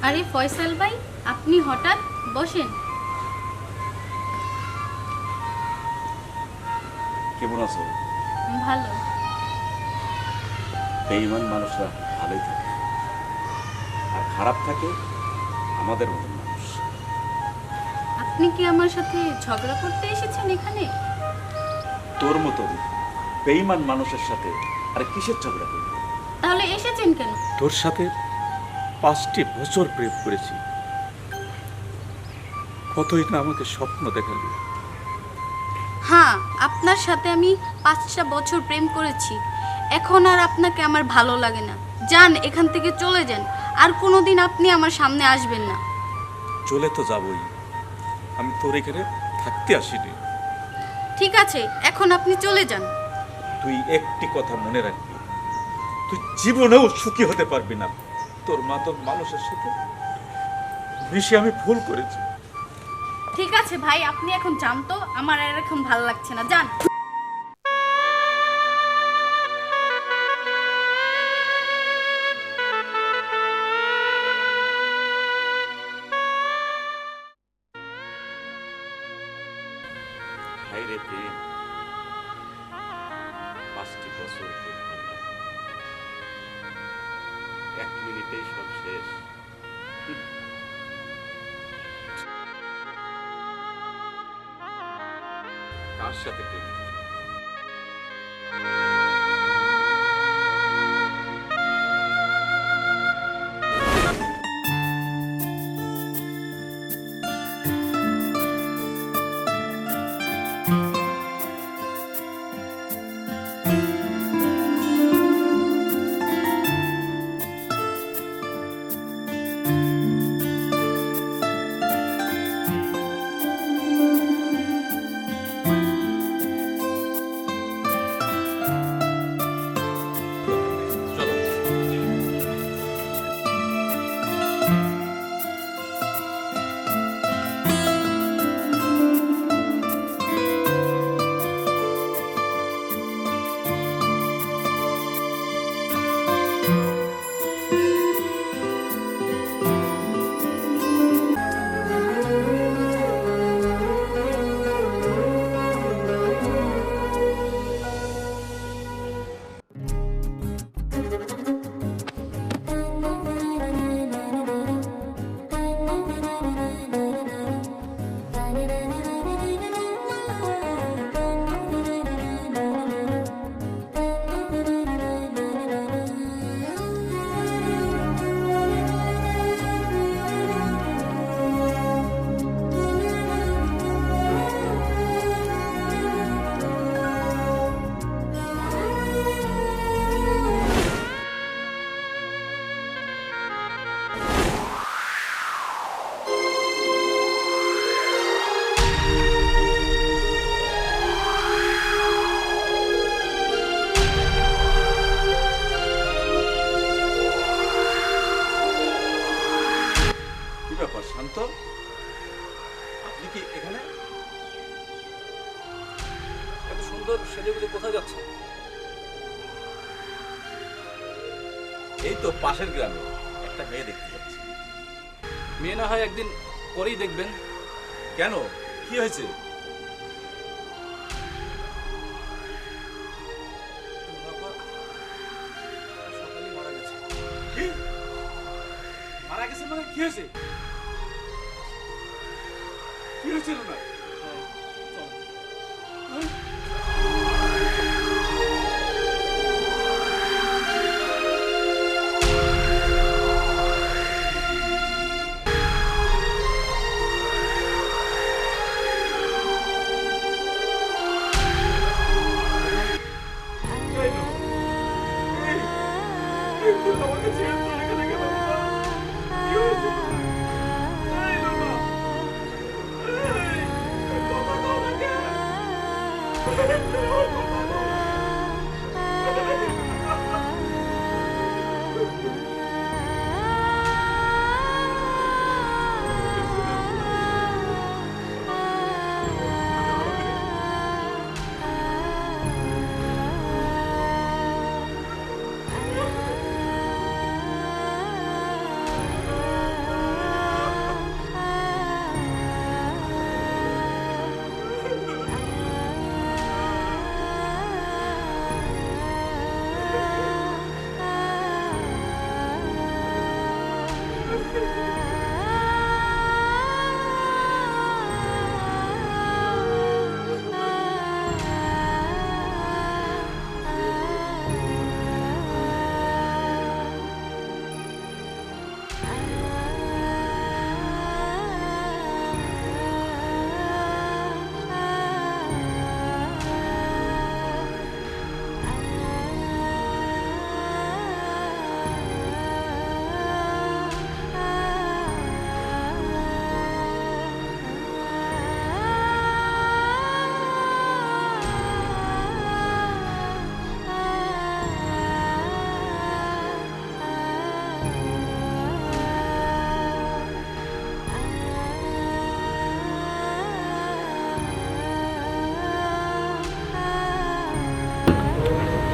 আরে ফয়সাল ভাই, আপনি হঠাৎ বসেন। কেমন আছো? ভালো। বেঈমান মানুষরা ভালোই থাকে, আর খারাপ থাকে আমাদের মতন মানুষ। আপনি কি আমার সাথে ঝগড়া করতে এসেছেন এখানে? তোর মতন বেঈমান মানুষের সাথে আর কিসের ঝগড়া করবি? তাহলে এসেছেন কেন? তোর সাথে 5টি বছর প্রেম করেছি, কতই না আমাকে স্বপ্ন দেখালি। হ্যাঁ, আপনার সাথে আমি 5টা বছর প্রেম করেছি। এখন আর আপনাকে আমার ভালো লাগে না। যান, এখান থেকে চলে যান। আর কোনোদিন আপনি আমার সামনে আসবেন না। চলে তো যাবই, আমি তোর এখানে থাকতে আসিনি। ঠিক আছে, এখন আপনি চলে যান। তুই একটি কথা মনে রাখবি, তুই জীবনেও সুখী হতে পারবি না। তোর মতন মানুষের সাথে মিশে আমি ভুল করেছি। ঠিক আছে ভাই, আপনি এখন যান তো, আমার আর এখন ভালো লাগছে না। যান। হায় রে প্রেম, 5টি বছর প্রেম করলাম, 1 মিনিটেই সব শেষ। কার সাথে প্রেম? কি ব্যাপার শান্ত, আপনি কি এখানে? এত সুন্দর সেজেগুজে কোথায় যাচ্ছে? এই তো পাশের গ্রামে একটা মেয়ে দেখতে যাচ্ছি। মেয়ে না হয় একদিন পরেই দেখবেন। কেন, কি হয়েছে? বাবা সকালে মারা গেছে। কি মারা গেছে মানে? কি হয়েছে? কি হয়েছিল না?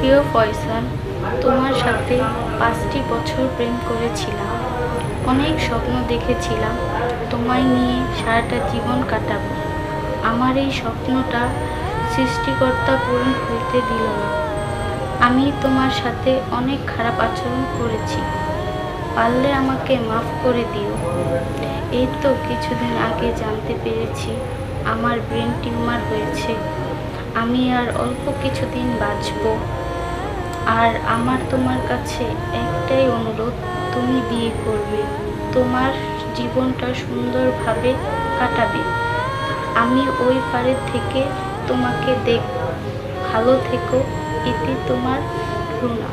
প্রিয় ফয়সাল, তোমার সাথে 5টি বছর প্রেম করেছিলাম। অনেক স্বপ্ন দেখেছিলাম তোমায় নিয়ে সারাটা জীবন কাটাবো। আমার এই স্বপ্নটা সৃষ্টিকর্তা পূরণ হইতে দিল না। আমি তোমার সাথে অনেক খারাপ আচরণ করেছি, পারলে আমাকে মাফ করে দিও। এই তো কিছুদিন আগে জানতে পেরেছি আমার ব্রেন টিউমার হয়েছে। আমি আর অল্প কিছুদিন বাঁচব। আর আমার তোমার কাছে একটাই অনুরোধ, তুমি বিয়ে করবে, তোমার জীবনটা সুন্দরভাবে কাটাবে। আমি ওই পারে থেকে তোমাকে ভালো থেকো, এটি তোমার রুনা।